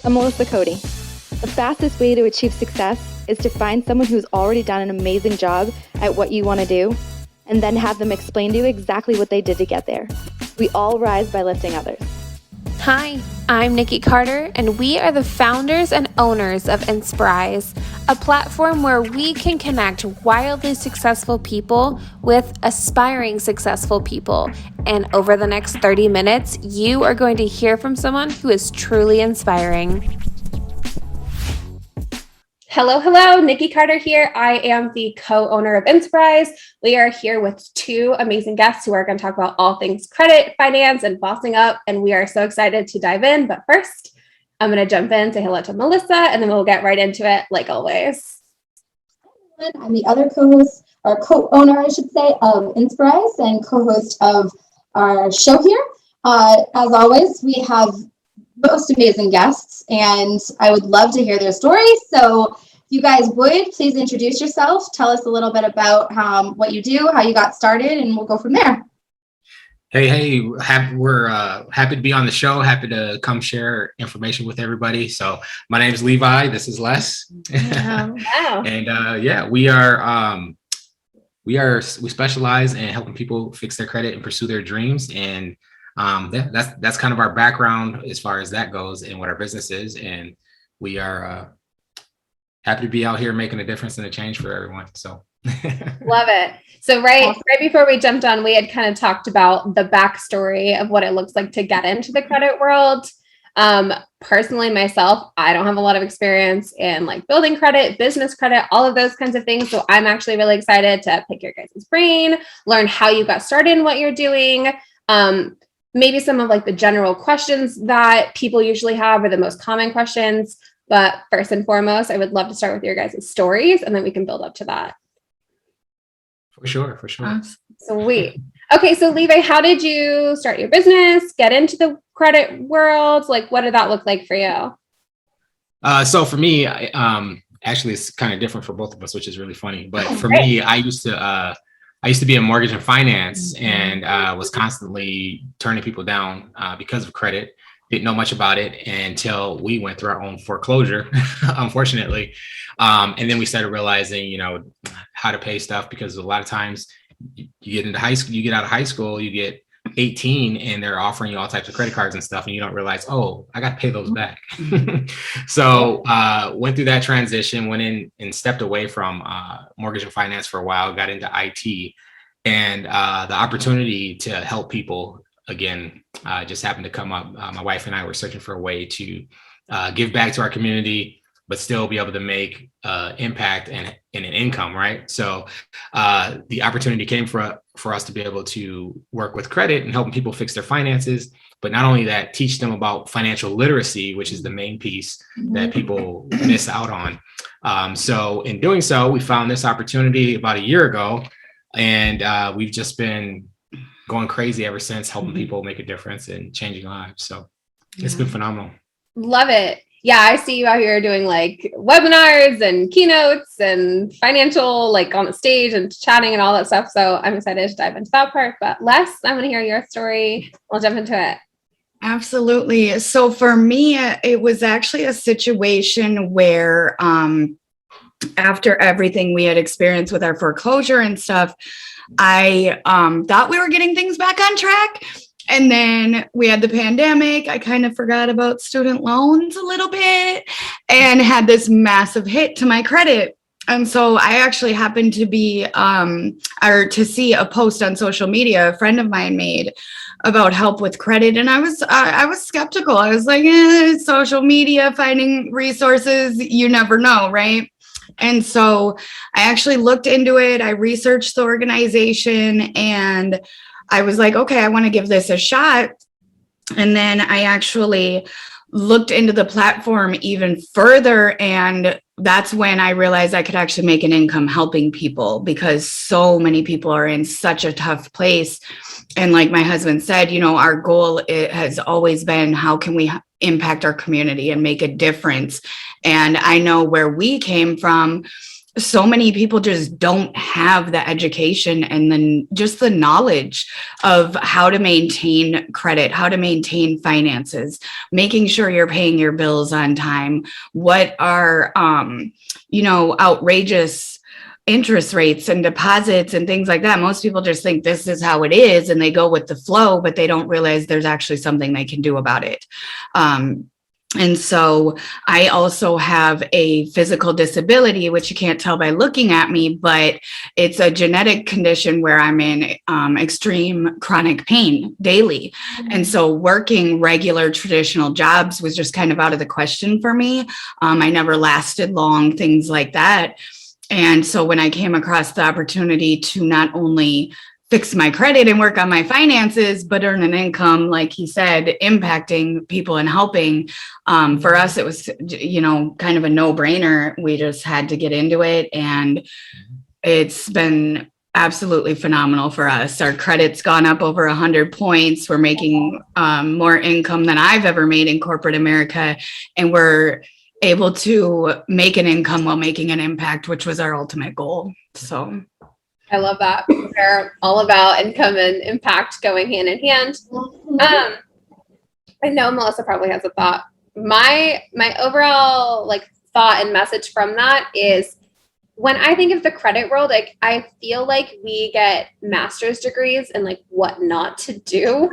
I'm Melissa Cote. The fastest way to achieve success is to find someone who's already done an amazing job at what you want to do, and then have them explain to you exactly what they did to get there. We all rise by lifting others. Hi, I'm Nycki Carter, and we are the founders and owners of Insporise, a platform where we can connect wildly successful people with aspiring successful people. And over the next 30 minutes, you are going to hear from someone who is truly inspiring. Hello, Nycki Carter here. I am the co-owner of Insporise. We are here with two amazing guests who are going to talk about all things credit, finance, and bossing up. And we are so excited to dive in. But first, I'm going to jump in, say hello to Melissa, and then we'll get right into it like always. I'm the other co-host, or co-owner, I should say, of Insporise and co-host of our show here. As always, we have most amazing guests, and I would love to hear their stories. So if you guys would, please introduce yourself. Tell us a little bit about what you do, how you got started, and we'll go from there. Hey, we're happy to be on the show. Happy to come share information with everybody. So my name is Levi. This is Les. Wow. And we specialize in helping people fix their credit and pursue their dreams. And that's kind of our background as far as that goes and what our business is. And we are happy to be out here making a difference and a change for everyone. So love it. So right before we jumped on, we had kind of talked about the backstory of what it looks like to get into the credit world. Personally, myself, I don't have a lot of experience in like building credit, business credit, all of those kinds of things. So I'm actually really excited to pick your guys' brain, learn how you got started in what you're doing. Maybe some of like the general questions that people usually have are the most common questions. But first and foremost, I would love to start with your guys' stories, and then we can build up to that. For sure. Sweet. Okay, so Levi, how did you start your business, get into the credit world? Like, what did that look like for you? So for me, actually, it's kind of different for both of us, which is really funny. But for me, I used to be in mortgage and finance, and was constantly turning people down because of credit. Didn't know much about it until we went through our own foreclosure, unfortunately. And then we started realizing, how to pay stuff, because a lot of times you get into high school, you get out of high school, you get 18 and they're offering you all types of credit cards and stuff. And you don't realize, oh, I got to pay those back. So went through that transition, went in and stepped away from mortgage and finance for a while, got into IT, and the opportunity to help people again, just happened to come up. My wife and I were searching for a way to give back to our community, but still be able to make impact and an income, right? So the opportunity came for us to be able to work with credit and helping people fix their finances, but not only that, teach them about financial literacy, which is the main piece that people miss out on. So in doing so, we found this opportunity about a year ago, and we've just been going crazy ever since, helping people make a difference and changing lives. So it's been phenomenal. Love it. Yeah, I see you out here doing like webinars and keynotes and financial, like on the stage and chatting and all that stuff. So I'm excited to dive into that part. But Les, I'm going to hear your story. We'll jump into it. Absolutely. So for me, it was actually a situation where after everything we had experienced with our foreclosure and stuff, I thought we were getting things back on track. And then we had the pandemic. I kind of forgot about student loans a little bit and had this massive hit to my credit. And so I actually happened to be or to see a post on social media a friend of mine made about help with credit. And I was skeptical. I was like, social media, finding resources, you never know, right? And so I actually looked into it. I researched the organization and I was like, okay, I want to give this a shot. And then I actually looked into the platform even further. And that's when I realized I could actually make an income helping people, because so many people are in such a tough place. And like my husband said, our goal has always been, how can we impact our community and make a difference? And I know where we came from so many people just don't have the education and then just the knowledge of how to maintain credit, how to maintain finances, making sure you're paying your bills on time, what are, outrageous interest rates and deposits and things like that. Most people just think this is how it is and they go with the flow, but they don't realize there's actually something they can do about it. And so I also have a physical disability, which you can't tell by looking at me, but it's a genetic condition where I'm in extreme chronic pain daily. And so working regular traditional jobs was just kind of out of the question for me. I never lasted long, things like that. And so when I came across the opportunity to not only fix my credit and work on my finances, but earn an income, like he said, impacting people and helping. For us, it was, kind of a no-brainer. We just had to get into it. And it's been absolutely phenomenal for us. Our credit's gone up over 100 points. We're making more income than I've ever made in corporate America. And we're able to make an income while making an impact, which was our ultimate goal. So I love that. They're all about income and impact going hand in hand. I know Melissa probably has a thought. My overall thought and message from that is, when I think of the credit world, I feel like we get master's degrees in what not to do.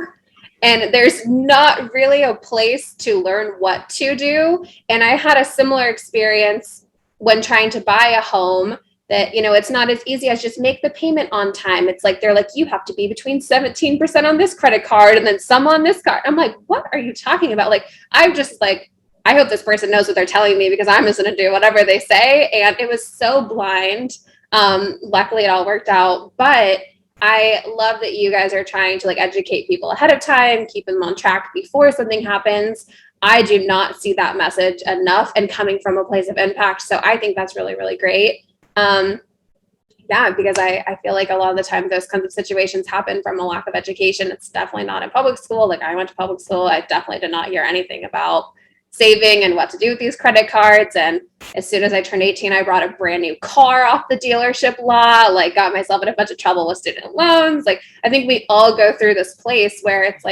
And there's not really a place to learn what to do. And I had a similar experience when trying to buy a home, that, it's not as easy as just make the payment on time. It's they're you have to be between 17% on this credit card and then some on this card. I'm like, what are you talking about? I'm just I hope this person knows what they're telling me, because I'm just going to do whatever they say. And it was so blind. Luckily it all worked out, but I love that you guys are trying to educate people ahead of time, keep them on track before something happens. I do not see that message enough, and coming from a place of impact. So I think that's really, really great. Because I feel like a lot of the time those kinds of situations happen from a lack of education. It's definitely not in public school. I went to public school. I definitely did not hear anything about saving and what to do with these credit cards. And as soon as I turned 18, I brought a brand new car off the dealership lot, got myself in a bunch of trouble with student loans. I think we all go through this place where it's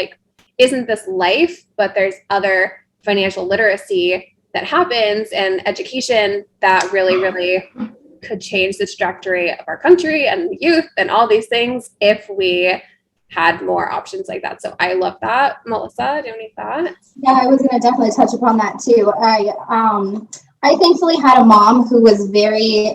isn't this life? But there's other financial literacy that happens and education that really, really could change the trajectory of our country and the youth and all these things if we had more options like that. So I love that. Melissa, do you have any thoughts? Yeah, I was going to definitely touch upon that too. I thankfully had a mom who was very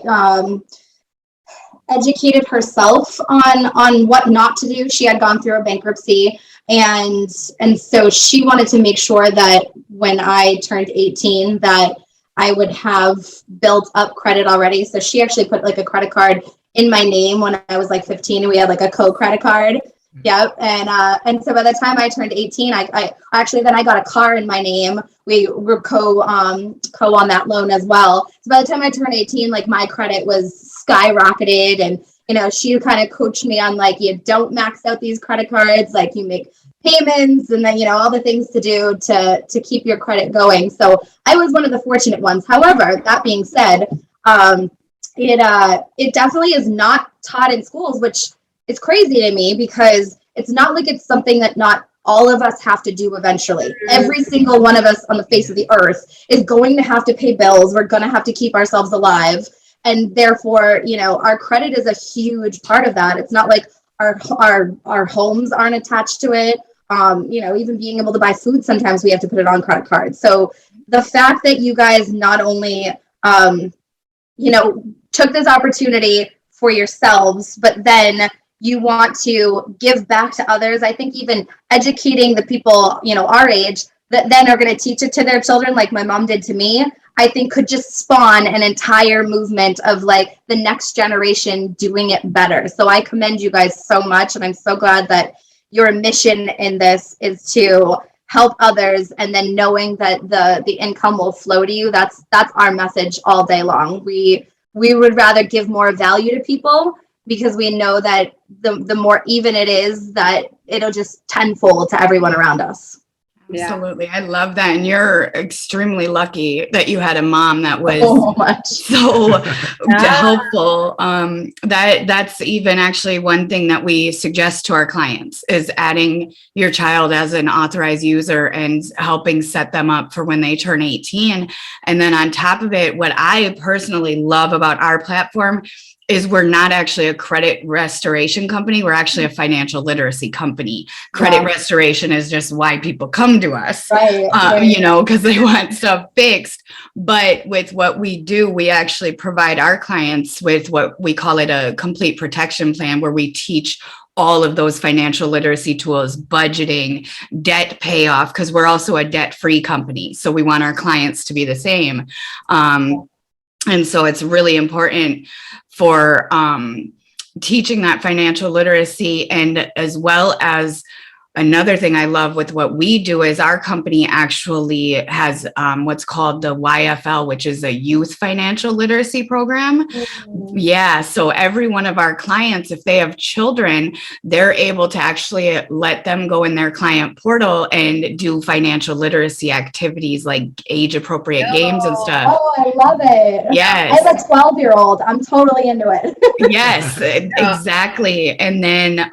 educated herself on what not to do. She had gone through a bankruptcy, and so she wanted to make sure that when I turned 18 that I would have built up credit already. So she actually put a credit card in my name when I was 15, and we had a Cote credit card. Yep. And so by the time I turned 18, I actually, then I got a car in my name. We were co on that loan as well. So by the time I turned 18, my credit was skyrocketed, and she kind of coached me on you don't max out these credit cards, you make payments, and then all the things to do to keep your credit going. So I was one of the fortunate ones. However, that being said, it definitely is not taught in schools, which is crazy to me, because it's not it's something that not all of us have to do eventually. Every single one of us on the face of the earth is going to have to pay bills. We're going to have to keep ourselves alive. And therefore, our credit is a huge part of that. It's not our homes aren't attached to it. Even being able to buy food, sometimes we have to put it on credit cards. So the fact that you guys not only, took this opportunity for yourselves, but then you want to give back to others. I think even educating the people, our age, that then are going to teach it to their children, like my mom did to me, I think could just spawn an entire movement of the next generation doing it better. So I commend you guys so much. And I'm so glad that your mission in this is to help others, and then knowing that the income will flow to you. That's our message all day long. We would rather give more value to people, because we know that the more even it is, that it'll just tenfold to everyone around us. Yeah. Absolutely. I love that. And you're extremely lucky that you had a mom that was so helpful. That's even actually one thing that we suggest to our clients is adding your child as an authorized user and helping set them up for when they turn 18. And then on top of it, what I personally love about our platform is we're not actually a credit restoration company. We're actually a financial literacy company. Credit restoration is just why people come to us, you know, because they want stuff fixed. But with what we do, we actually provide our clients with what we call it a complete protection plan, where we teach all of those financial literacy tools, budgeting, debt payoff, because we're also a debt-free company. So we want our clients to be the same. And so it's really important for teaching that financial literacy. And as well as another thing I love with what we do is our company actually has what's called the YFL, which is a youth financial literacy program. Yeah. So every one of our clients, if they have children, they're able to actually let them go in their client portal and do financial literacy activities like age appropriate games and stuff. Oh, I love it. Yes. I have a 12-year-old. I'm totally into it. Yes, exactly. And then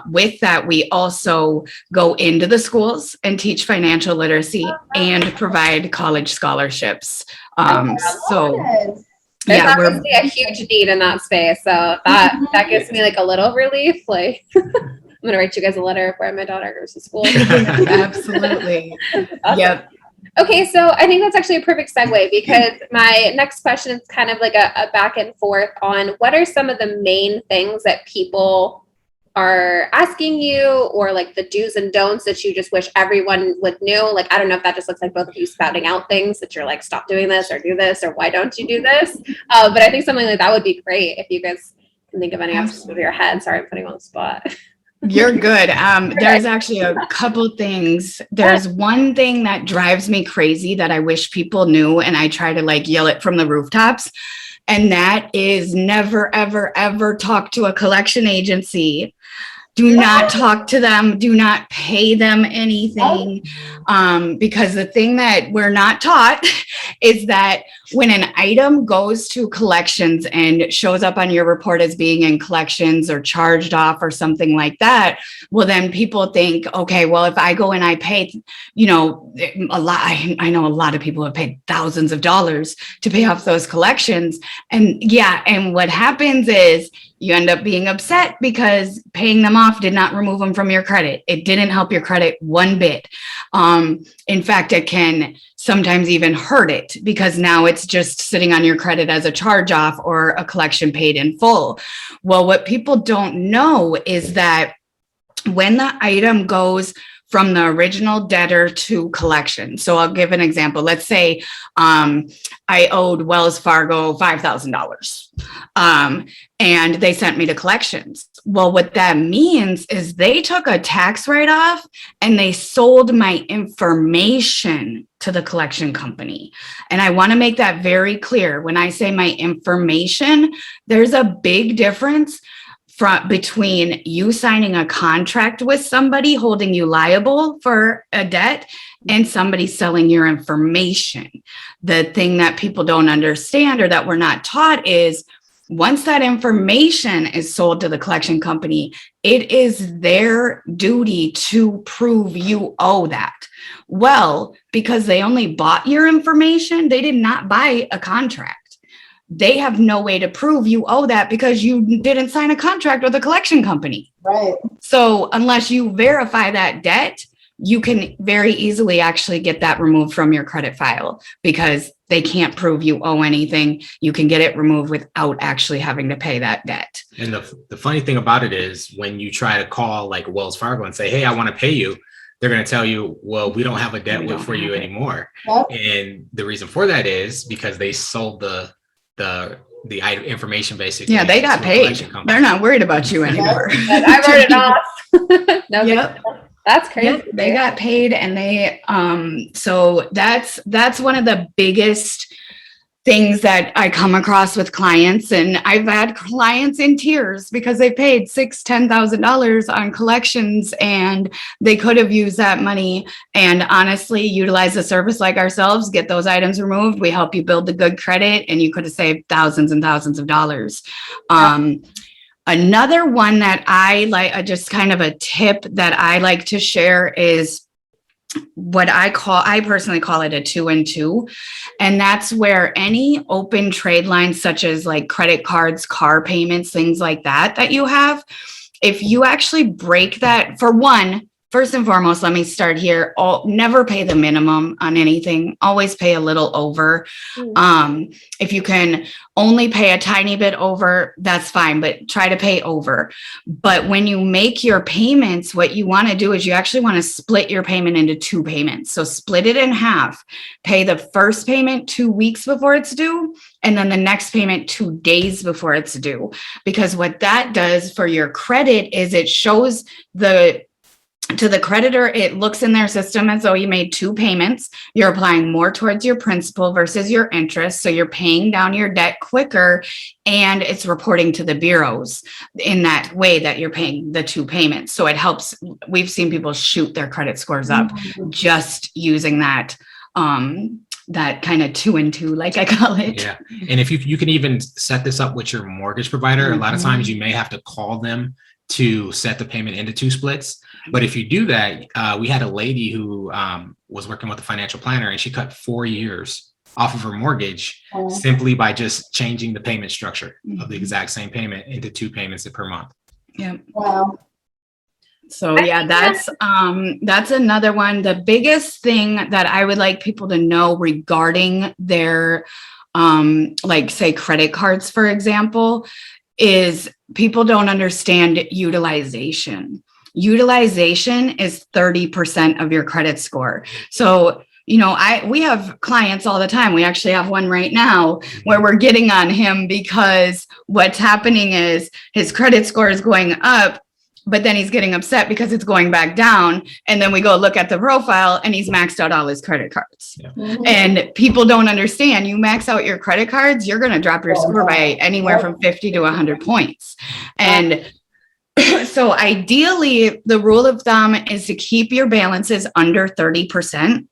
with that, we also go into the schools and teach financial literacy and provide college scholarships. So there's obviously a huge need in that space. So that gives me like a little relief. Like I'm gonna write you guys a letter where my daughter goes to school. Absolutely. Awesome. Yep. Okay, so I think that's actually a perfect segue, because my next question is kind of like a back and forth on what are some of the main things that people are asking you, or like the do's and don'ts that you just wish everyone would know. Like, I don't know if that just looks like both of you spouting out things that you're like, stop doing this or do this, or why don't you do this? But I think something like that would be great if you guys can think of any off the top of your head. Sorry, I'm putting you on the spot. You're good. There's actually a couple things. There's one thing that drives me crazy that I wish people knew, and I try to like yell it from the rooftops. And that is never, ever, ever talk to a collection agency. Do not talk to them. Do not pay them anything. Because the thing that we're not taught is that when an item goes to collections and shows up on your report as being in collections or charged off or something like that, well, then people think, okay, well, if I go and I pay, you know, a lot, I know a lot of people have paid thousands of dollars to pay off those collections. And yeah, and what happens is you end up being upset because paying them off did not remove them from your credit. It didn't help your credit one bit. In fact, it can sometimes even hurt it, because now it's just sitting on your credit as a charge off or a collection paid in full. Well, what people don't know is that when the item goes from the original debtor to collection. So I'll give an example. Let's say I owed Wells Fargo $5,000 and they sent me to collections. Well, what that means is they took a tax write-off and they sold my information to the collection company. And I want to make that very clear. When I say my information, there's a big difference between you signing a contract with somebody holding you liable for a debt and somebody selling your information. The thing that people don't understand or that we're not taught is once that information is sold to the collection company, it is their duty to prove you owe that. Well, because they only bought your information, they did not buy a contract. They have no way to prove you owe that because you didn't sign a contract with a collection company. Right. So unless you verify that debt, you can very easily actually get that removed from your credit file because they can't prove you owe anything. You can get it removed without actually having to pay that debt. And the funny thing about it is when you try to call like Wells Fargo and say, hey, I want to pay you, they're going to tell you, well, we don't have a debt for you anymore. Yep. And the reason for that is because they sold the item information basically. Yeah, they got paid. They're not worried about you anymore. I wrote it off. Yep. That's crazy. Yep, they got paid, and they so that's one of the biggest things that I come across with clients, and I've had clients in tears because they paid $10,000 on collections and they could have used that money and honestly utilize a service like ourselves, get those items removed. We help you build the good credit, and you could have saved thousands and thousands of dollars. Another one that I like, just kind of a tip that I like to share is what I personally call it a 2 and 2. And that's where any open trade lines, such as like credit cards, car payments, things like that you have, if you actually break that, for one, first and foremost, let me start here. Never pay the minimum on anything. Always pay a little over. If you can only pay a tiny bit over, that's fine, but try to pay over. But when you make your payments, what you want to do is you actually want to split your payment into 2 payments. So split it in half. Pay the first payment 2 weeks before it's due, and then the next payment 2 days before it's due. Because what that does for your credit is it shows to the creditor, it looks in their system as though you made 2 payments. You're applying more towards your principal versus your interest. So you're paying down your debt quicker, and it's reporting to the bureaus in that way that you're paying the 2 payments. So it helps. We've seen people shoot their credit scores up just using that kind of 2 and 2, like I call it. Yeah. And if you can even set this up with your mortgage provider, a lot of times you may have to call them to set the payment into 2 splits. But if you do that, we had a lady who was working with a financial planner, and she cut 4 years off of her mortgage simply by just changing the payment structure of the exact same payment into 2 payments per month. Yeah. Wow. So yeah, that's another one. The biggest thing that I would like people to know regarding their like say credit cards, for example, is people don't understand utilization. Utilization is 30% of your credit score. So, we have clients all the time. We actually have one right now where we're getting on him because what's happening is his credit score is going up, but then he's getting upset because it's going back down. And then we go look at the profile and he's maxed out all his credit cards. Yeah. And people don't understand, you max out your credit cards, you're going to drop your score by anywhere from 50 to 100 points. And so ideally, the rule of thumb is to keep your balances under 30%.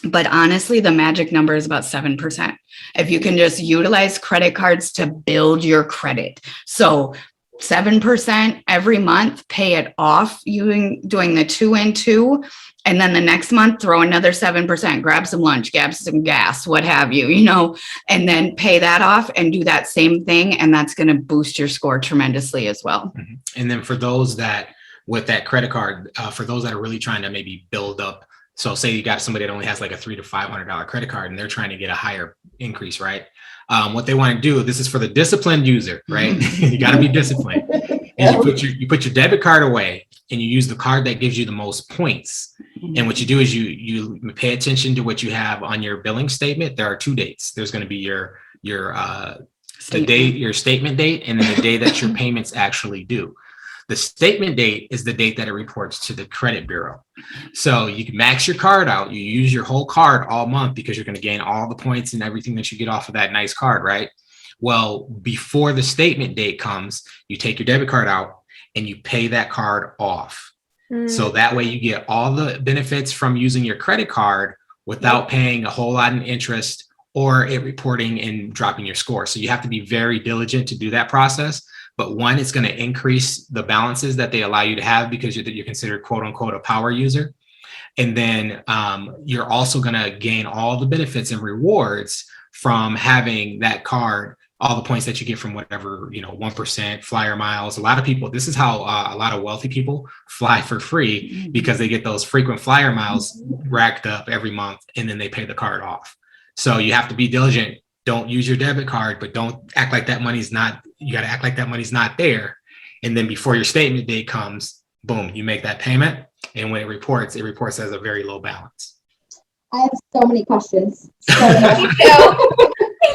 But honestly, the magic number is about 7%. If you can just utilize credit cards to build your credit. So 7% every month, pay it off doing the 2 and 2. And then the next month, throw another 7%, grab some lunch, grab some gas, what have you, and then pay that off and do that same thing. And that's going to boost your score tremendously as well. And then for those that with that credit card, for those that are really trying to maybe build up. So say you got somebody that only has like a $300 to $500 credit card and they're trying to get a higher increase, right? What they want to do, this is for the disciplined user, right? You got to be disciplined. And you put your debit card away and you use the card that gives you the most points. And what you do is you pay attention to what you have on your billing statement. There are 2 dates. There's going to be your statement date, and then the day that your payments actually due. The statement date is the date that it reports to the credit bureau. So you can max your card out. You use your whole card all month because you're going to gain all the points and everything that you get off of that nice card, right? Well, before the statement date comes, you take your debit card out and you pay that card off. So that way you get all the benefits from using your credit card without paying a whole lot in interest or it reporting and dropping your score. So you have to be very diligent to do that process. But one, it's going to increase the balances that they allow you to have because you're considered quote unquote a power user. And then you're also going to gain all the benefits and rewards from having that card, all the points that you get from whatever, 1% flyer miles. A lot of people, this is how a lot of wealthy people fly for free because they get those frequent flyer miles racked up every month and then they pay the card off. So you have to be diligent. Don't use your debit card, but don't act like that money's not, you got to act like that money's not there. And then before your statement date comes, boom, you make that payment. And when it reports as a very low balance. I have so many questions. Me too.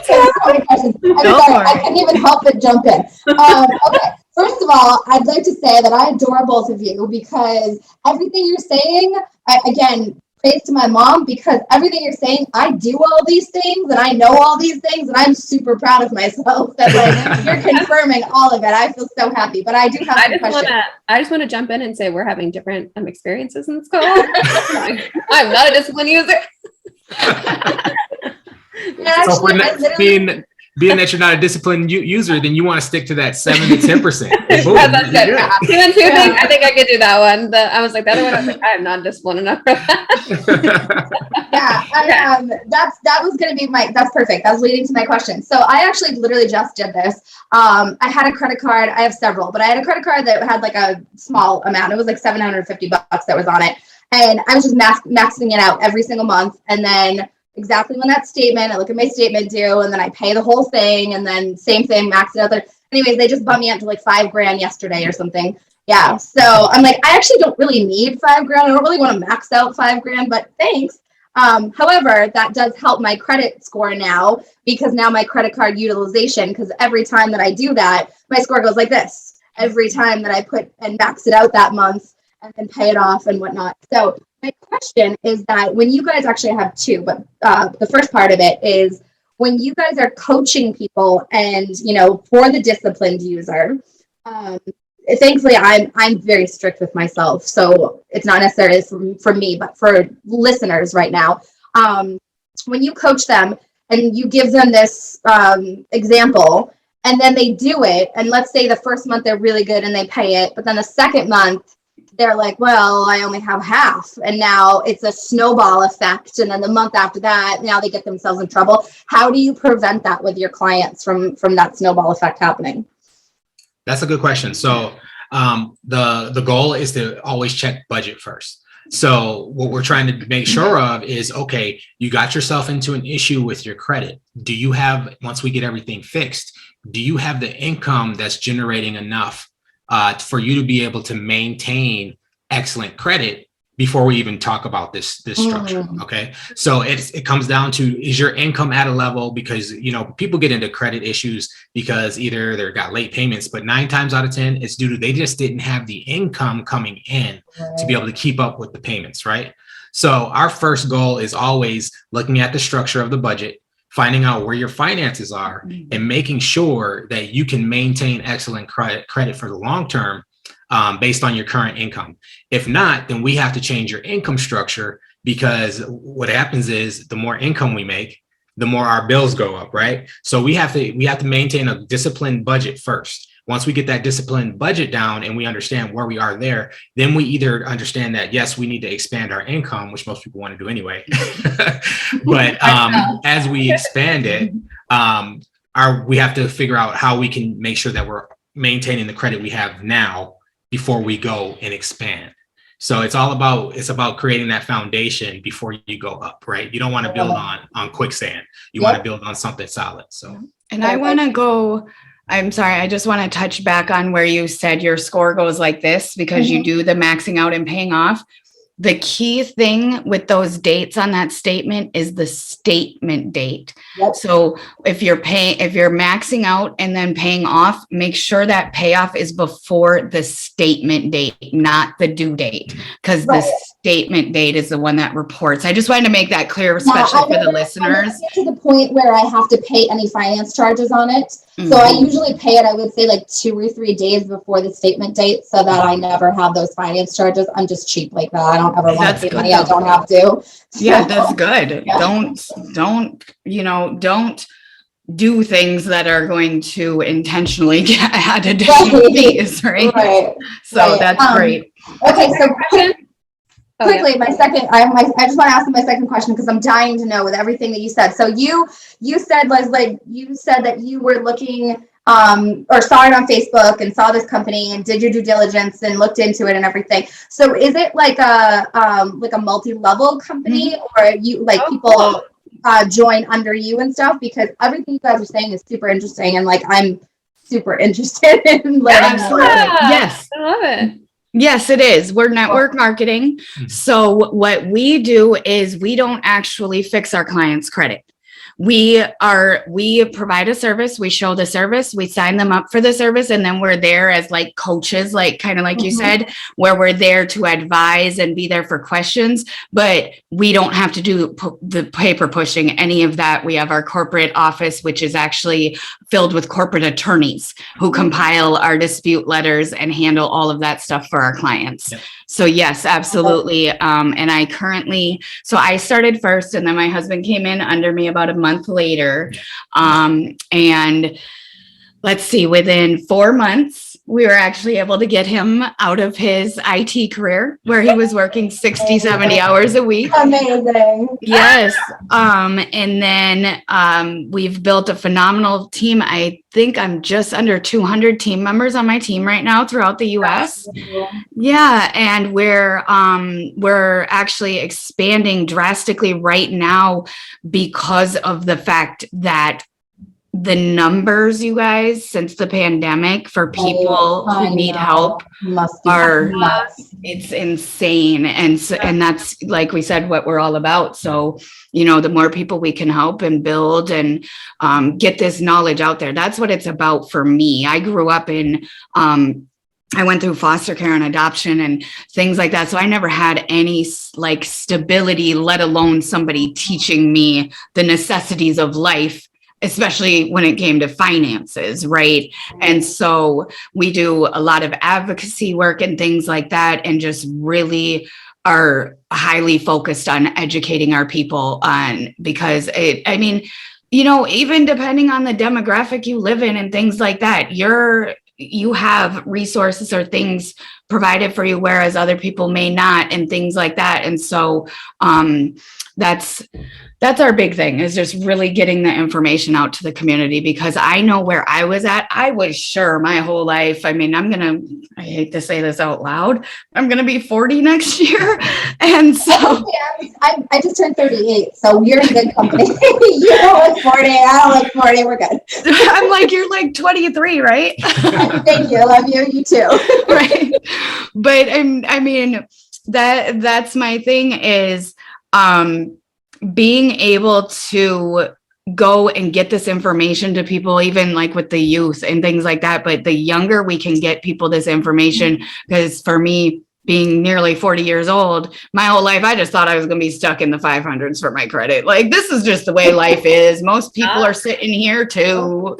So many questions. I'm sorry, I couldn't even help but jump in. Okay, first of all, I'd like to say that I adore both of you because everything you're saying, again, praise to my mom, because everything you're saying, I do all these things and I know all these things, and I'm super proud of myself that like you're confirming all of it. I feel so happy. But I do have some questions. I just want to jump in and say we're having different experiences in school. I'm not a discipline user. So being that you're not a disciplined user, then you want to stick to that 7 to 10%. That's good. 2 and 2 thing, I think I could do that one. I was like, the other one, I was like, I'm not disciplined enough for that. That was going to be that's perfect. That was leading to my question. So I actually literally just did this. I had a credit card. I have several, but I had a credit card that had like a small amount. It was like $750 that was on it. And I was just maxing it out every single month. And then exactly when that statement, I look at my statement due, and then I pay the whole thing, and then same thing, max it out there. Anyways, they just bumped me up to like $5,000 yesterday or something. Yeah. So I'm like, I actually don't really need $5,000. I don't really want to max out $5,000, but thanks. However, that does help my credit score now, because now my credit card utilization, because every time that I do that, my score goes like this every time that I put and max it out that month and then pay it off and whatnot. So my question is that when you guys actually have two, but the first part of it is when you guys are coaching people and, for the disciplined user, thankfully I'm very strict with myself. So it's not necessarily for me, but for listeners right now, when you coach them and you give them this example and then they do it, and let's say the first month they're really good and they pay it, but then the second month, they're like, well, I only have half. And now it's a snowball effect. And then the month after that, now they get themselves in trouble. How do you prevent that with your clients from that snowball effect happening? That's a good question. So the goal is to always check budget first. So what we're trying to make sure of is, okay, you got yourself into an issue with your credit. Do you have, once we get everything fixed, do you have the income that's generating enough for you to be able to maintain excellent credit before we even talk about this structure? Okay. So it comes down to, is your income at a level, because, people get into credit issues because either they got late payments, but 9 times out of 10, it's due to, they just didn't have the income coming in to be able to keep up with the payments. Right. So our first goal is always looking at the structure of the budget, finding out where your finances are, and making sure that you can maintain excellent credit for the long term based on your current income. If not, then we have to change your income structure, because what happens is the more income we make, the more our bills go up, right? So we have to maintain a disciplined budget first. Once we get that disciplined budget down and we understand where we are there, then we either understand that, yes, we need to expand our income, which most people want to do anyway. But as we expand it, we have to figure out how we can make sure that we're maintaining the credit we have now before we go and expand. So it's about creating that foundation before you go up, right? You don't want to build on quicksand. You want to build on something solid. So, and I'm sorry, I just want to touch back on where you said your score goes like this, because you do the maxing out and paying off. The key thing with those dates on that statement is the statement date. Yep. So if you're maxing out and then paying off, make sure that payoff is before the statement date, not the due date, because the statement date is the one that reports. I just wanted to make that clear, especially for the listeners. To the point where I have to pay any finance charges on it. So I usually pay it, I would say like 2 or 3 days before the statement date, so that I never have those finance charges. I'm just cheap like that. I don't ever want to pay money I don't have to. Yeah, that's good. Yeah. Don't do things that are going to intentionally add additional fees, right? So that's great. Okay, so quickly, I just want to ask my second question, because I'm dying to know with everything that you said. So you said, Leslie, that you were looking or saw it on Facebook and saw this company and did your due diligence and looked into it and everything. So is it like a multi-level company, or you people join under you and stuff? Because everything you guys are saying is super interesting, and I'm super interested in learning. Absolutely. Yes. I love it. Yes, it is. We're network marketing. So what we do is we don't actually fix our clients' credit. we provide a service, we show the service, we sign them up for the service, and then we're there as like coaches, like kind of like you said, where we're there to advise and be there for questions, but we don't have to do the paper pushing, any of that. We have our corporate office, which is actually filled with corporate attorneys who compile our dispute letters and handle all of that stuff for our clients. Yep. So yes, absolutely. And I started first, and then my husband came in under me about a month later. And let's see, within 4 months, we were actually able to get him out of his IT career where he was working 60, 70 hours a week. Amazing. Yes. And then we've built a phenomenal team. I think I'm just under 200 team members on my team right now throughout the US. Yeah. And we're actually expanding drastically right now because of the fact that the numbers, you guys, since the pandemic for people who need help it's insane. And that's, like we said, what we're all about. So, the more people we can help and build and get this knowledge out there, that's what it's about for me. I grew up I went through foster care and adoption and things like that. So I never had any like stability, let alone somebody teaching me the necessities of life, especially when it came to finances, right? And so we do a lot of advocacy work and things like that, and just really are highly focused on educating our people on, because even depending on the demographic you live in and things like that, you have resources or things provided for you, whereas other people may not, and things like that. And so that's our big thing, is just really getting the information out to the community, because I know where I was at. I was sure my whole life. I mean, I hate to say this out loud, I'm going to be 40 next year. And so I just turned 38. So you're in good company. You don't look 40. I don't look 40. We're good. I'm like, you're like 23, right? Thank you. I love you. You too. Right. But I mean, that's my thing is, being able to go and get this information to people, even like with the youth and things like that. But the younger we can get people this information, because for me, being nearly 40 years old, my whole life, I just thought I was going to be stuck in the 500s for my credit. Like, this is just the way life is. Most people are sitting here too,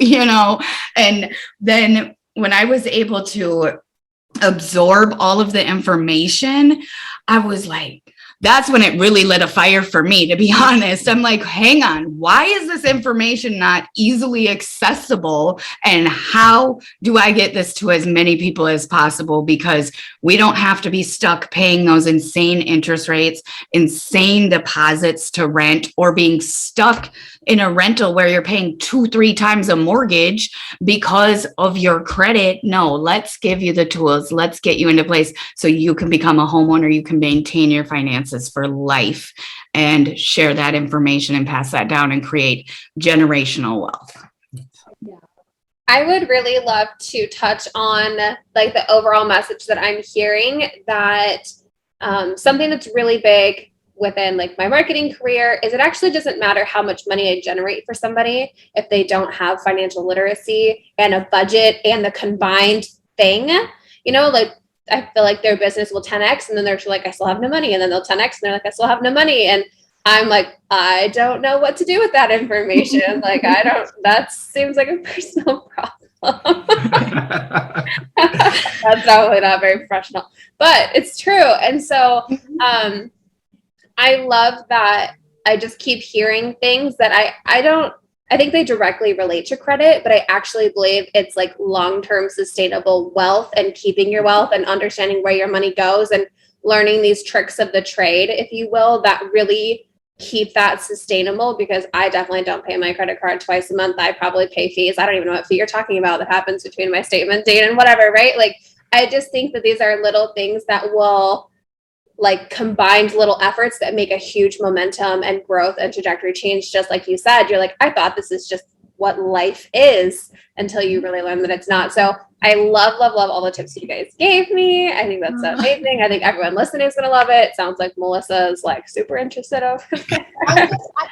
and then when I was able to absorb all of the information, I was like, that's when it really lit a fire for me, to be honest. I'm like, hang on, why is this information not easily accessible? And how do I get this to as many people as possible? Because we don't have to be stuck paying those insane interest rates, insane deposits to rent, or being stuck in a rental where you're paying 2-3 times a mortgage because of your credit. No, let's give you the tools. Let's get you into place so you can become a homeowner. You can maintain your finances for life and share that information and pass that down and create generational wealth. I would really love to touch on like the overall message that I'm hearing, that something that's really big within like my marketing career is it actually doesn't matter how much money I generate for somebody if they don't have financial literacy and a budget and the combined thing. Like, I feel like their business will 10x and then they're like, I still have no money, and then they'll 10x and they're like, I still have no money, and I'm like, I don't know what to do with that information. Like, that seems like a personal problem. That's probably not very professional, but it's true. And so I love that I just keep hearing things that I think they directly relate to credit, but I actually believe it's like long-term sustainable wealth and keeping your wealth and understanding where your money goes and learning these tricks of the trade, if you will, that really keep that sustainable. Because I definitely don't pay my credit card twice a month. I probably pay fees. I don't even know what fee you're talking about that happens between my statement date and whatever, right? Like, I just think that these are little things that will like combined little efforts that make a huge momentum and growth and trajectory change. Just like you said, you're like, I thought this is just what life is until you really learn that it's not. So I love all the tips you guys gave me. I think that's amazing. I think everyone listening is going to love it. Sounds like Melissa is like super interested over there.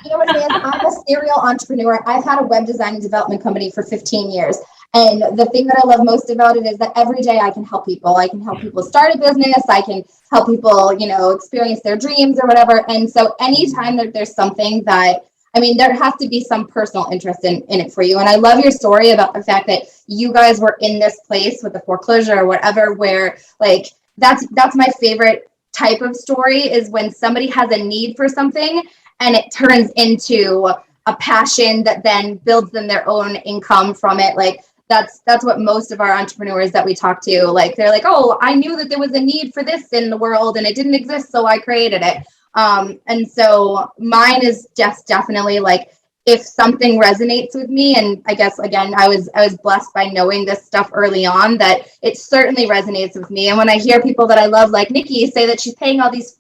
You know what it is? I'm a serial entrepreneur. I've had a web design and development company for 15 years. And the thing that I love most about it is that every day I can help people. I can help people start a business. I can help people, experience their dreams or whatever. And so anytime that there's something that, there has to be some personal interest in it for you. And I love your story about the fact that you guys were in this place with the foreclosure or whatever, where like, that's my favorite type of story, is when somebody has a need for something and it turns into a passion that then builds them their own income from it. Like, that's what most of our entrepreneurs that we talk to, like, they're like, oh, I knew that there was a need for this in the world and it didn't exist, so I created it. And so mine is just definitely like, if something resonates with me, and I guess, again, I was blessed by knowing this stuff early on, that it certainly resonates with me. And when I hear people that I love, like Nycki, say that she's paying all these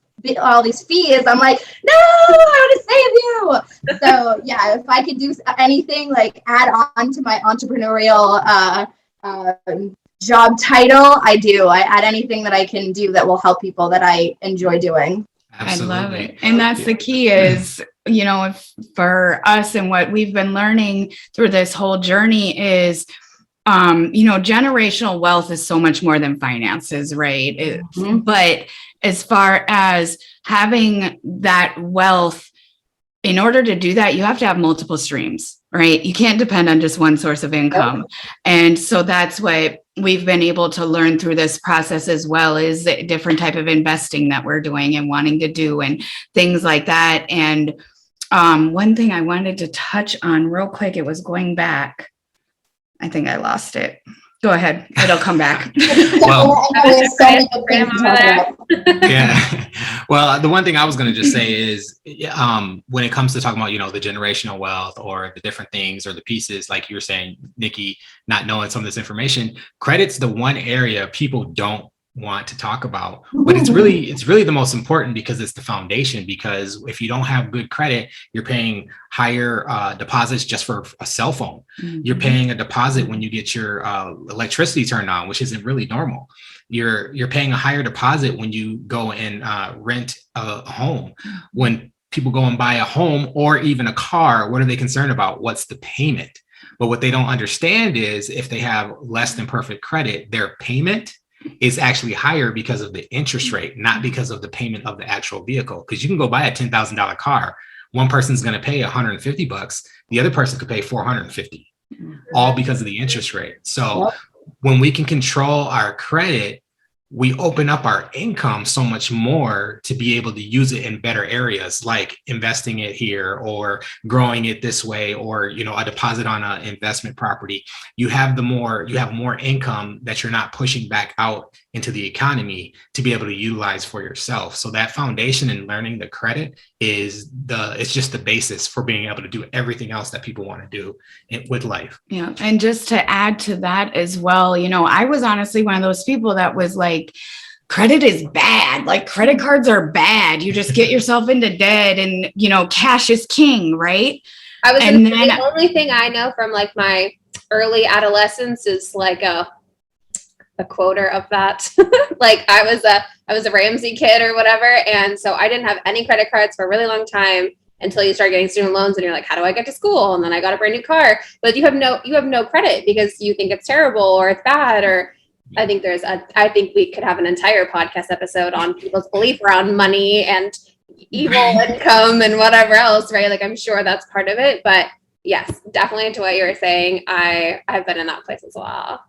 fees, I'm like, no, I want to save you. So yeah, if I could do anything, like add on to my entrepreneurial job title, I do. I add anything that I can do that will help people that I enjoy doing. Absolutely. I love it. And that's the key is, for us, and what we've been learning through this whole journey is, generational wealth is so much more than finances, right? But as far as having that wealth, in order to do that, you have to have multiple streams, right? You can't depend on just one source of income. And so that's what we've been able to learn through this process as well, is a different type of investing that we're doing and wanting to do and things like that. And one thing I wanted to touch on real quick, it was going back. I think I lost it. Go ahead. It'll come back. Well, yeah. Well, the one thing I was going to just say is, when it comes to talking about, the generational wealth or the different things or the pieces, like you were saying, Nycki, not knowing some of this information, credit's the one area people don't want to talk about, but it's really the most important, because it's the foundation. Because if you don't have good credit, you're paying higher deposits just for a cell phone. You're paying a deposit when you get your electricity turned on, which isn't really normal. You're paying a higher deposit when you go and rent a home. When people go and buy a home or even a car, what are they concerned about? What's the payment? But what they don't understand is, if they have less than perfect credit, their payment is actually higher because of the interest rate, not because of the payment of the actual vehicle. Because you can go buy a $10,000 car. One person's going to pay $150. The other person could pay $450, all because of the interest rate. So when we can control our credit, we open up our income so much more to be able to use it in better areas, like investing it here or growing it this way, or, a deposit on an investment property. You have more income that you're not pushing back out into the economy to be able to utilize for yourself. So that foundation and learning the credit it's just the basis for being able to do everything else that people want to do with life. Yeah. And just to add to that as well, I was honestly one of those people that was like, credit is bad. Like, credit cards are bad. You just get yourself into debt, and, cash is king, right? The only thing I know from like my early adolescence is like a quoter of that. Like, I was a Ramsey kid or whatever. And so I didn't have any credit cards for a really long time, until you start getting student loans and you're like, how do I get to school? And then I got a brand new car, but you have no credit because you think it's terrible or it's bad. Or I think we could have an entire podcast episode on people's belief around money and evil income and whatever else, right? Like, I'm sure that's part of it, but yes, definitely to what you were saying, I've been in that place as well.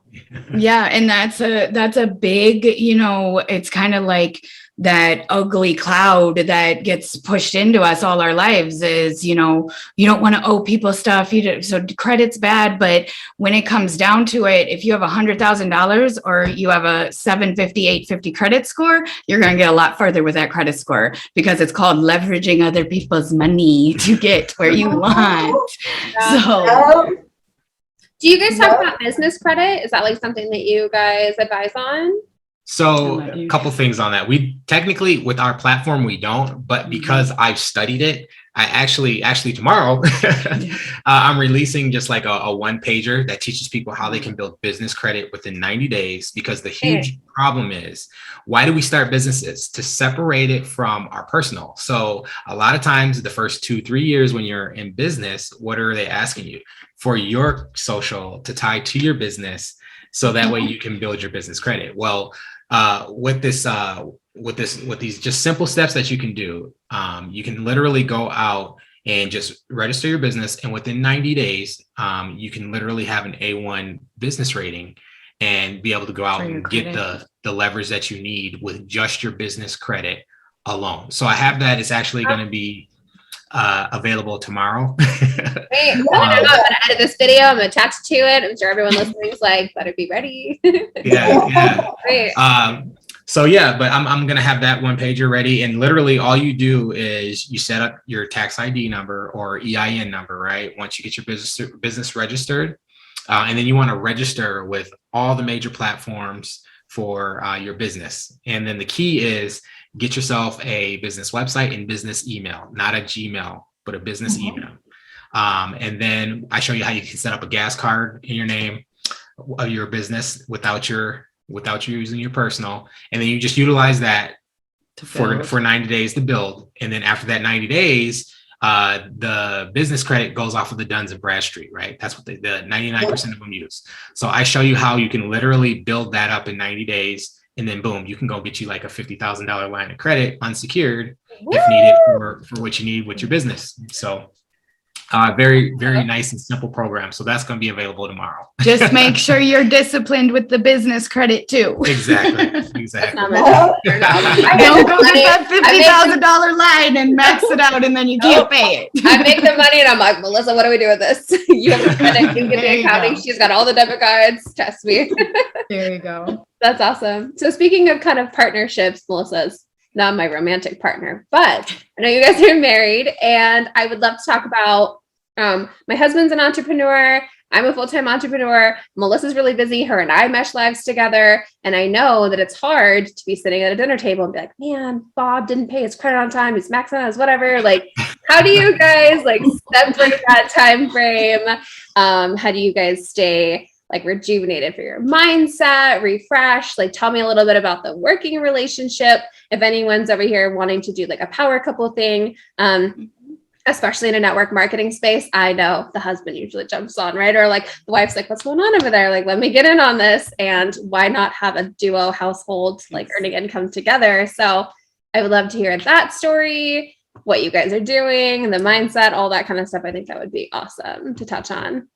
Yeah. And that's a big, it's kind of like that ugly cloud that gets pushed into us all our lives is, you don't want to owe people stuff. So credit's bad. But when it comes down to it, if you have $100,000 or you have a 750, 850 credit score, you're going to get a lot further with that credit score, because it's called leveraging other people's money to get where you want. So do you guys talk about business credit? Is that like something that you guys advise on? So a couple things on that. We technically, with our platform, we don't, but because I've studied it, actually tomorrow, I'm releasing just like a one pager that teaches people how they can build business credit within 90 days. Because the huge problem is, why do we start businesses? To separate it from our personal. So a lot of times the first 2-3 years when you're in business, what are they asking you? For your social to tie to your business, so that way you can build your business credit. Well, with these just simple steps that you can do, you can literally go out and just register your business, and within 90 days, you can literally have an A1 business rating and be able to go out and get the leverage that you need with just your business credit alone. So I have that. It's actually going to be available tomorrow. Great. I'm gonna edit this video. I'm gonna attach to it. I'm sure everyone listening is like, better be ready. Yeah. Great. So yeah, but I'm gonna have that one pager ready, and literally all you do is you set up your tax ID number or EIN number, right? Once you get your business registered, and then you want to register with all the major platforms for your business. And then the key is get yourself a business website and business email, not a Gmail, but a business email. And then I show you how you can set up a gas card in your name of your business without you using your personal. And then you just utilize that for 90 days to build. And then after that 90 days, the business credit goes off of the Duns and Bradstreet, right? That's what the 99% of them use. So I show you how you can literally build that up in 90 days. And then boom, you can go get you like a $50,000 line of credit unsecured if needed for what you need with your business. So very, very nice and simple program. So that's going to be available tomorrow. Just make sure you're disciplined with the business credit too. Exactly. Don't go get that $50,000 line and max it out and then you can't pay it. I make the money and I'm like, Melissa, what do we do with this? You have the credit, you get the accounting. She's got all the debit cards. Trust me. There you go. That's awesome. So speaking of kind of partnerships, Melissa's not my romantic partner, but I know you guys are married, and I would love to talk about my husband's an entrepreneur. I'm a full-time entrepreneur. Melissa's really busy. Her and I mesh lives together. And I know that it's hard to be sitting at a dinner table and be like, man, Bob didn't pay his credit on time. He's maxing out his whatever. Like, how do you guys like separate that time frame? How do you guys stay like rejuvenated for your mindset, refresh? Like, tell me a little bit about the working relationship. If anyone's over here wanting to do like a power couple thing, especially in a network marketing space, I know the husband usually jumps on, right? Or like the wife's like, what's going on over there? Like, let me get in on this. And why not have a duo household, like earning income together? So I would love to hear that story, what you guys are doing, the mindset, all that kind of stuff. I think that would be awesome to touch on.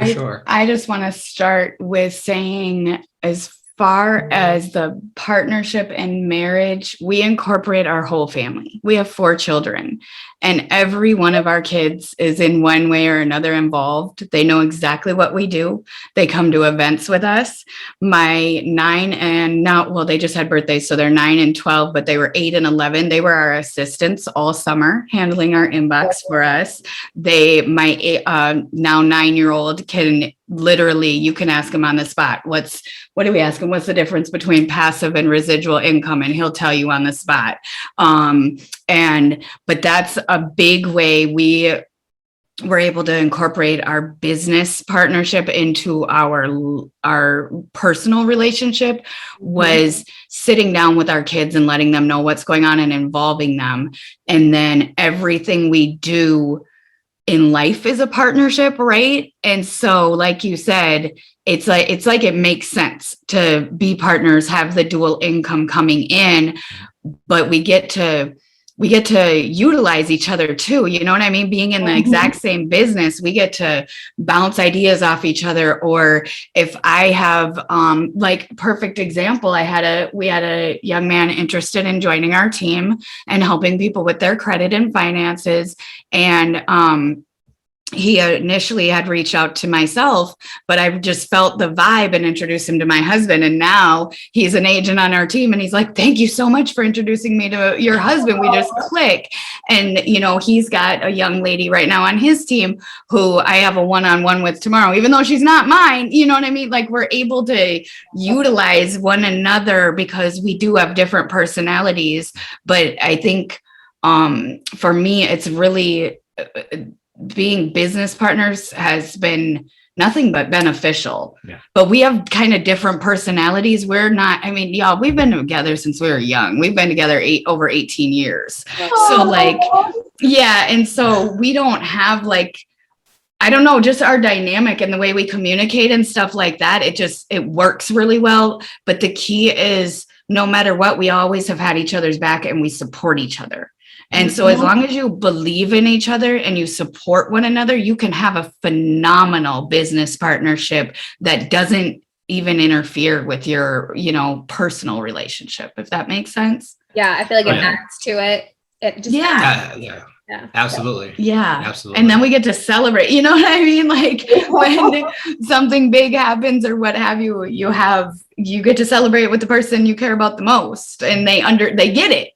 Sure. I just want to start with saying, as far as the partnership and marriage, we incorporate our whole family. We have 4 children, and every one of our kids is in one way or another involved. They know exactly what we do. They come to events with us. My 9 and now, well, they just had birthdays, so they're 9 and 12, but they were 8 and 11. They were our assistants all summer, handling our inbox for us. My now 9-year-old can literally, you can ask him on the spot, what do we ask him? What's the difference between passive and residual income? And he'll tell you on the spot. But that's a big way we were able to incorporate our business partnership into our personal relationship, was sitting down with our kids and letting them know what's going on and involving them. And then everything we do in life is a partnership, right? And so, like you said, it's like it makes sense to be partners, have the dual income coming in, but we get to utilize each other too. You know what I mean? Being in the exact same business, we get to bounce ideas off each other. Or if I have, like, perfect example, we had a young man interested in joining our team and helping people with their credit and finances. And, he initially had reached out to myself, but I just felt the vibe and introduced him to my husband. And now he's an agent on our team. And he's like, thank you so much for introducing me to your husband. We just click. And, you know, he's got a young lady right now on his team who I have a one-on-one with tomorrow, even though she's not mine. You know what I mean? Like, we're able to utilize one another because we do have different personalities. But I think for me, it's really being business partners has been nothing but beneficial. Yeah. But we have kind of different personalities. We're not, I mean, y'all, we've been together since we were young. We've been together over 18 years. So like, yeah. And so we don't have like, I don't know, just our dynamic and the way we communicate and stuff like that. It works really well. But the key is no matter what, we always have had each other's back and we support each other. And so as long as you believe in each other and you support one another, you can have a phenomenal business partnership that doesn't even interfere with your, personal relationship, if that makes sense. Yeah, I feel like it adds to it. It just Yeah, absolutely. Yeah, absolutely. And then we get to celebrate. You know what I mean? Like when something big happens or what have you, you get to celebrate with the person you care about the most, and they get it.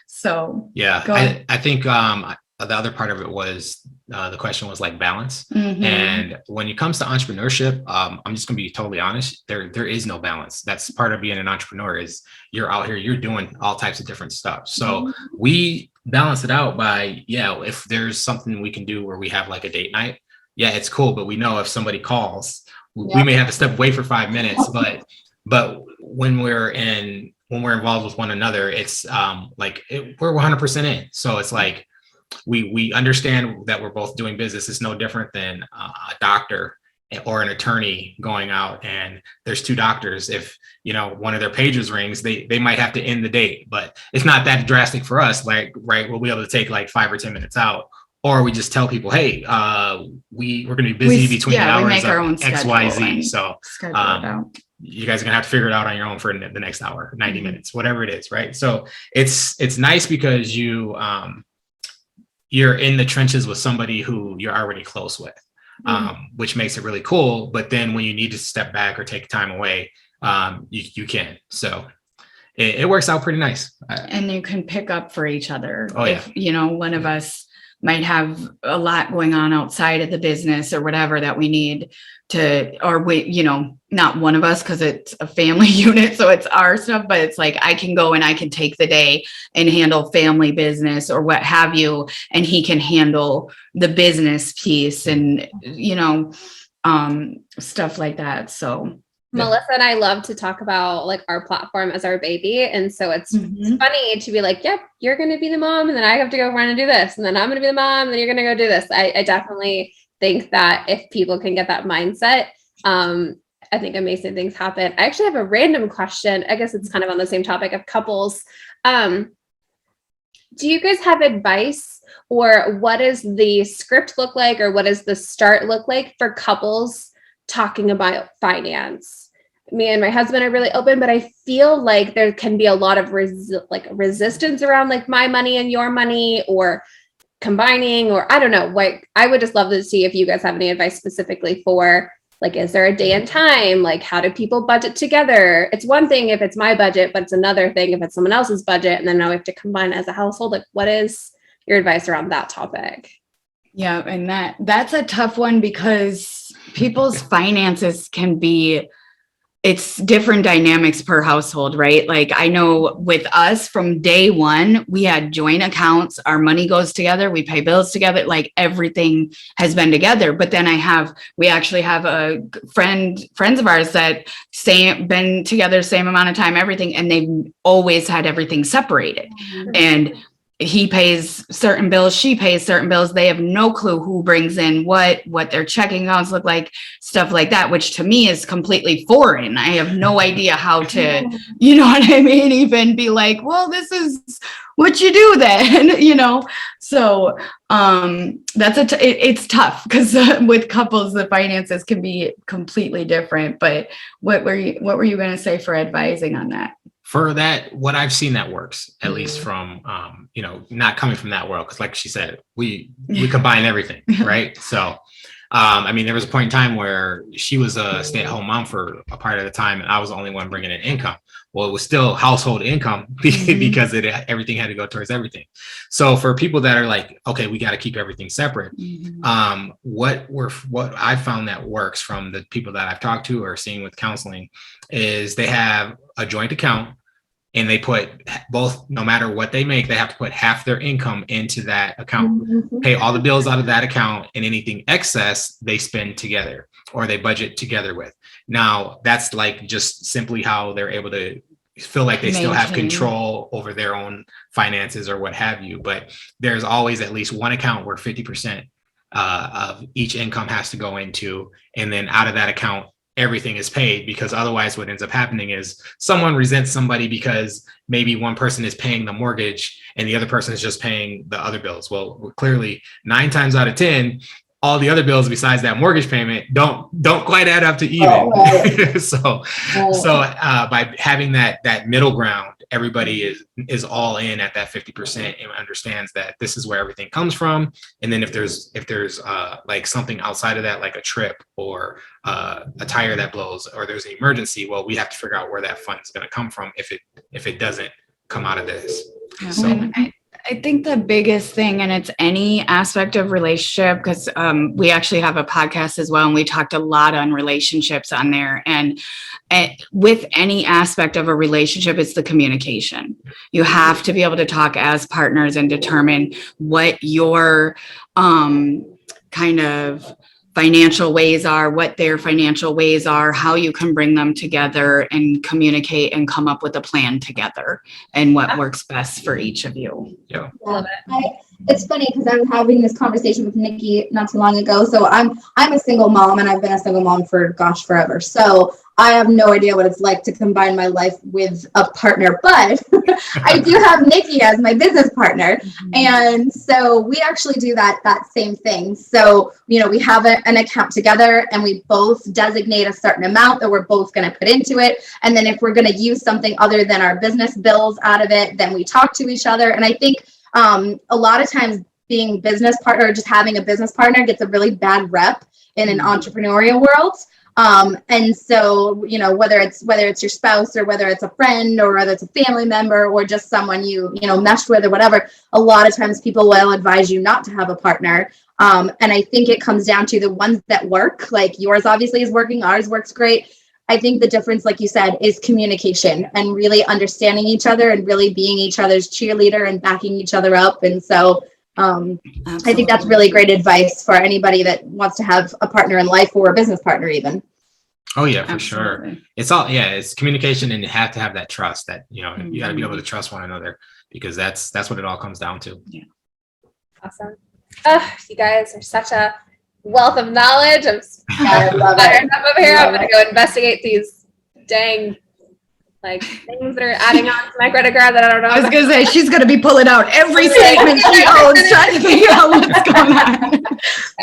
So yeah, I think the other part of it was the question was like balance. Mm-hmm. And when it comes to entrepreneurship, I'm just gonna be totally honest. There is no balance. That's part of being an entrepreneur. Is you're out here, you're doing all types of different stuff. So we balance it out by if there's something we can do where we have like a date night, it's cool. But we know if somebody calls, we may have to step away for 5 minutes. But when we're involved with one another, it's we're 100% in. So it's like we understand that we're both doing business. It's no different than a doctor or an attorney going out and there's two doctors. If one of their pagers rings, they might have to end the date, but it's not that drastic for us. Like, right, we'll be able to take like 5 or 10 minutes out, or we just tell people, hey, we're going to be busy between the hours of XYZ. So you guys are gonna have to figure it out on your own for the next hour, 90 minutes, whatever it is, right? So it's nice because you're in the trenches with somebody who you're already close with, which makes it really cool. But then when you need to step back or take time away, you can. So it works out pretty nice. And you can pick up for each other. Oh, if one of us might have a lot going on outside of the business or whatever that we need to, or not one of us, because it's a family unit, so it's our stuff, but it's like I can go and I can take the day and handle family business or what have you, and he can handle the business piece and stuff like that. So Melissa and I love to talk about like our platform as our baby. And so it's funny to be like, yep, you're going to be the mom. And then I have to go run and do this. And then I'm going to be the mom. And then you're going to go do this. I definitely think that if people can get that mindset, I think amazing things happen. I actually have a random question. I guess it's kind of on the same topic of couples. Do you guys have advice, or what does the script look like, or what does the start look like for couples talking about finance? Me and my husband are really open, but I feel like there can be a lot of resistance around like my money and your money, or combining, or I don't know. Like, I would just love to see if you guys have any advice specifically for like, is there a day and time? Like, how do people budget together? It's one thing if it's my budget, but it's another thing if it's someone else's budget, and then now we have to combine as a household. Like, what is your advice around that topic? Yeah, and that's a tough one because people's finances it's different dynamics per household, right? Like I know with us from day one, we had joint accounts, our money goes together, we pay bills together, like everything has been together. But then we actually have friends of ours that been together same amount of time, everything, and they've always had everything separated. And he pays certain bills, she pays certain bills. They have no clue who brings in what their checking accounts look like, stuff like that, which to me is completely foreign. I have no idea how to, you know what I mean? Even be like, well, this is what you do then, So it's tough because with couples, the finances can be completely different. But what were you going to say for advising on that? For that, what I've seen that works, at least from, not coming from that world. Cause like she said, we combine everything. Right. So, there was a point in time where she was a stay-at-home mom for a part of the time, and I was the only one bringing in income. Well, it was still household income because everything had to go towards everything. So for people that are like, okay, we got to keep everything separate. What I found that works from the people that I've talked to or seen with counseling is they have a joint account and they put both, no matter what they make, they have to put half their income into that account, pay all the bills out of that account, and anything excess they spend together or they budget together with. Now, that's like just simply how they're able to feel like they still have control over their own finances or what have you. But there's always at least one account where 50% of each income has to go into, and then out of that account, everything is paid, because otherwise what ends up happening is someone resents somebody because maybe one person is paying the mortgage and the other person is just paying the other bills. Well, clearly 9 times out of 10, all the other bills besides that mortgage payment don't quite add up to even. Oh, right. So by having that middle ground, everybody is all in at that 50% and understands that this is where everything comes from. And then if there's like something outside of that, like a trip or a tire that blows, or there's an emergency, well, we have to figure out where that fund is going to come from if it doesn't come out of this. So I think the biggest thing, and it's any aspect of relationship, because we actually have a podcast as well, and we talked a lot on relationships on there. And with any aspect of a relationship, it's the communication. You have to be able to talk as partners and determine what your kind of financial ways are, what their financial ways are, how you can bring them together and communicate and come up with a plan together and what works best for each of you. Yeah. Love it. It's funny because I was having this conversation with Nycki not too long ago. So I'm a single mom, and I've been a single mom for forever. So I have no idea what it's like to combine my life with a partner, but I do have Nycki as my business partner. And so we actually do that same thing. So, we have an account together, and we both designate a certain amount that we're both going to put into it. And then if we're going to use something other than our business bills out of it, then we talk to each other. And I think a lot of times being business partner, or just having a business partner, gets a really bad rep in an entrepreneurial world. And so, whether it's your spouse, or whether it's a friend, or whether it's a family member, or just someone you meshed with or whatever, a lot of times people will advise you not to have a partner. And I think it comes down to the ones that work, like yours obviously is working, ours works great. I think the difference, like you said, is communication and really understanding each other and really being each other's cheerleader and backing each other up. And so I think that's really great advice for anybody that wants to have a partner in life, or a business partner even. Oh yeah, for sure. It's communication, and you have to have that trust that, you got to be able to trust one another, because that's what it all comes down to. Yeah. Awesome. You guys are such a wealth of knowledge. I love it. Up here. I'm going to go investigate these dang things that are adding on to my credit card that I don't know. I was going to say, she's going to be pulling out every statement she owns, trying to figure out what's going on.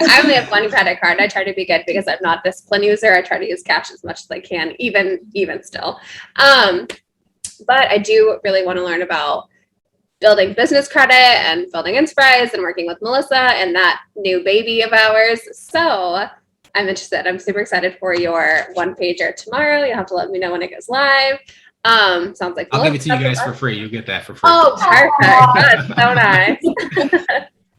I only have one credit card. I try to be good because I'm not a disciplined user. I try to use cash as much as I can, even still. But I do really want to learn about building business credit and building Insporise and working with Melissa and that new baby of ours. So I'm interested. I'm super excited for your one pager tomorrow. You'll have to let me know when it goes live. Sounds like I'll give it to you guys for free. You get that for free. Oh, perfect. That's so nice.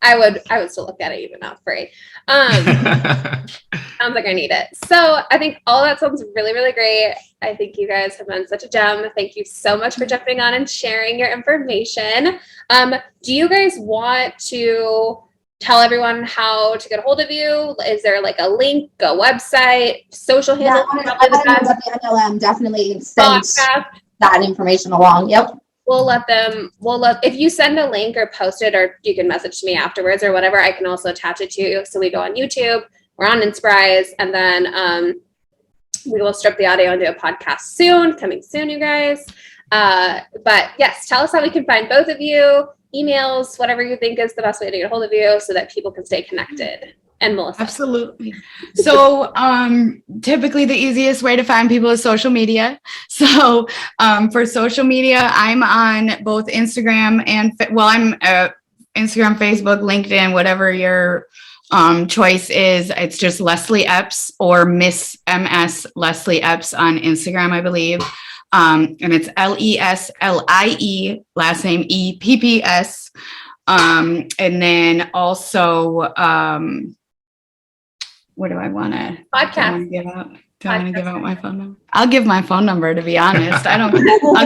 I would still look at it even not free. Sounds like I need it. So I think all that sounds really, really great. I think you guys have been such a gem. Thank you so much for jumping on and sharing your information. Do you guys want to tell everyone how to get a hold of you? Is there like a link, a website, social handle? The MLM definitely sends that information along. Yep. We'll let if you send a link or post it, or you can message me afterwards or whatever, I can also attach it to you. So we go on YouTube, we're on Insporise, and then we will strip the audio and do a podcast coming soon, you guys. But yes, tell us how we can find both of you, emails, whatever you think is the best way to get a hold of you so that people can stay connected. And Melissa. Absolutely. So typically the easiest way to find people is social media. So for social media, I'm on both Instagram and, I'm Instagram, Facebook, LinkedIn, whatever your choice is. It's just Leslie Epps or Miss MS Leslie Epps on Instagram, I believe. And it's LESLIE, last name EPPS. And then also, what do I want to Podcast. give out? Do I want to give out my phone number? I'll give my phone number, to be honest. I don't, I'll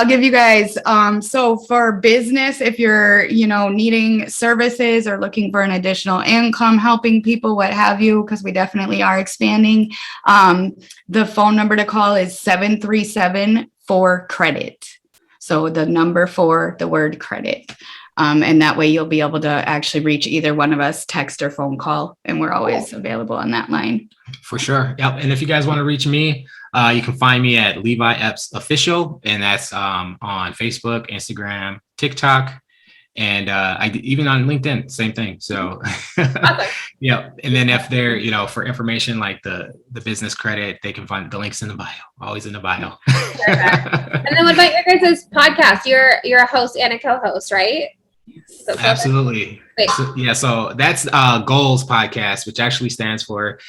give you guys, so for business, if you're, needing services or looking for an additional income, helping people, what have you, because we definitely are expanding. The phone number to call is 737-4-CREDIT. So the number 4, the word credit. And that way you'll be able to actually reach either one of us, text or phone call. And we're always available on that line. For sure. Yep. And if you guys want to reach me, you can find me at Levi Epps Official. And that's on Facebook, Instagram, TikTok, and even on LinkedIn, same thing. So, yeah. And then if they're, for information like the business credit, they can find the links in the bio, always in the bio. And then what about your guys' podcast? You're a host and a co-host, right? So absolutely. So that's Goals Podcast, which actually stands for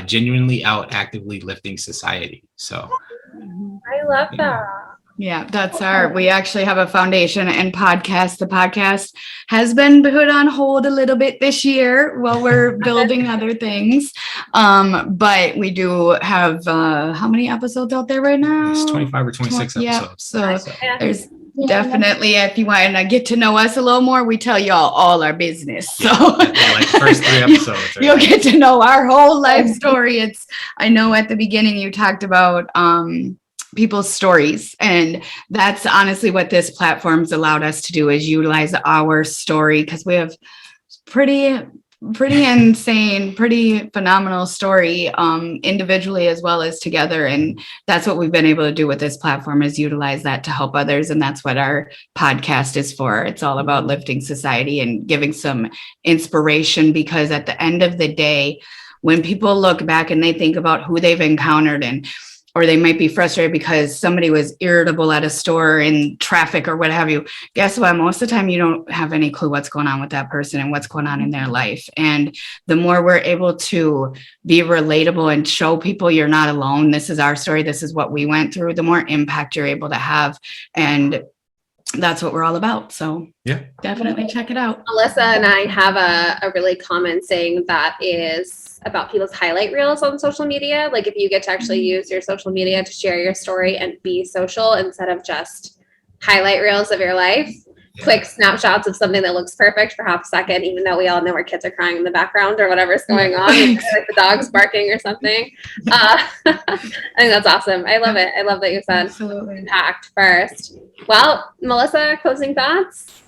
Genuinely Out Actively Lifting Society. So I love that. Yeah, that's we actually have a foundation and podcast. The podcast has been put on hold a little bit this year while we're building other things. But we do have, how many episodes out there right now? It's 25 or 26 episodes. So there's definitely, if you want to get to know us a little more, we tell y'all all our business. So like first 3 episodes. Right? You'll get to know our whole life story. I know at the beginning you talked about, people's stories, and that's honestly what this platform's allowed us to do, is utilize our story, because we have pretty insane, pretty phenomenal story, individually as well as together. And that's what we've been able to do with this platform, is utilize that to help others. And that's what our podcast is for. It's all about lifting society and giving some inspiration, because at the end of the day, when people look back and they think about who they've encountered, or they might be frustrated because somebody was irritable at a store in traffic or what have you. Guess what? Most of the time, you don't have any clue what's going on with that person and what's going on in their life. And the more we're able to be relatable and show people you're not alone, this is our story, this is what we went through, the more impact you're able to have. And that's what we're all about. So yeah, definitely check it out. Melissa and I have a really common saying that is about people's highlight reels on social media. Like, if you get to actually use your social media to share your story and be social instead of just highlight reels of your life, quick snapshots of something that looks perfect for half a second, even though we all know our kids are crying in the background or whatever's going on, like the dog's barking or something. I think that's awesome. I love it. I love that you said impact first. Well, Melissa, closing thoughts?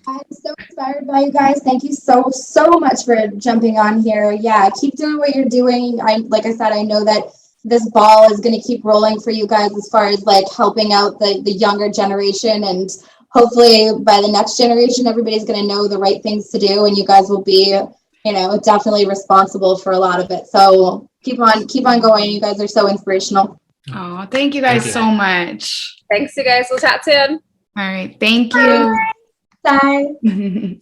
I'm so inspired by you guys. Thank you so much for jumping on here. Yeah, keep doing what you're doing. Like I said, I know that this ball is going to keep rolling for you guys as far as like helping out the younger generation, and hopefully by the next generation, everybody's going to know the right things to do, and you guys will be, definitely responsible for a lot of it. So keep on going. You guys are so inspirational. Oh, thank you guys so much. Thanks, you guys. We'll chat soon. All right. Thank you. Bye.